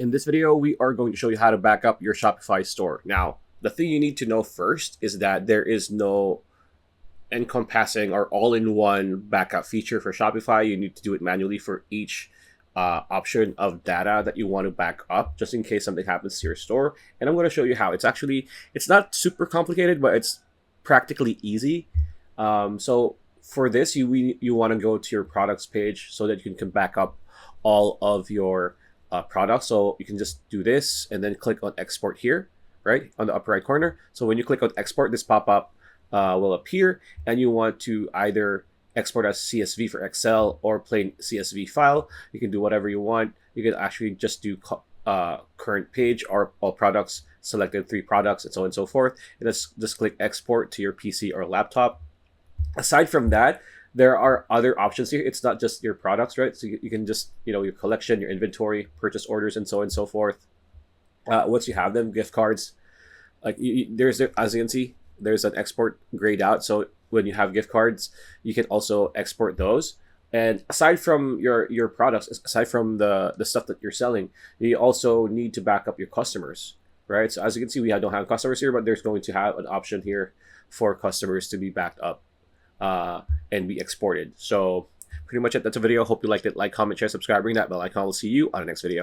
In this video, we are going to show you how to back up your Shopify store. Now, the thing you need to know first is that there is no encompassing or all-in-one backup feature for Shopify. You need to do it manually for each option of data that you want to back up, just in case something happens to your store. And I'm going to show you how. It's not super complicated, but it's practically easy. So for this, you want to go to your products page so that you can back up all of your products. So you can just do this and then click on export here, right on the upper right corner. So when you click on export, this pop-up will appear, and you want to either export as CSV for Excel or plain CSV file. You can do whatever you want. You can actually just do current page or all products, selected 3 products, and so on and so forth. And just click export to your PC or laptop. Aside from that, there are other options here. It's not just your products, right? So you can just, your collection, your inventory, purchase orders, and so on and so forth. Once you have them, gift cards, like as you can see, there's an export grayed out. So when you have gift cards, you can also export those. And aside from your products, aside from the stuff that you're selling, you also need to back up your customers, right? So as you can see, we don't have customers here, but there's going to have an option here for customers to be backed up and be exported. So pretty much it. That's a video. Hope you liked it. Like, comment, share, subscribe, ring that bell icon. We'll see you on the next video.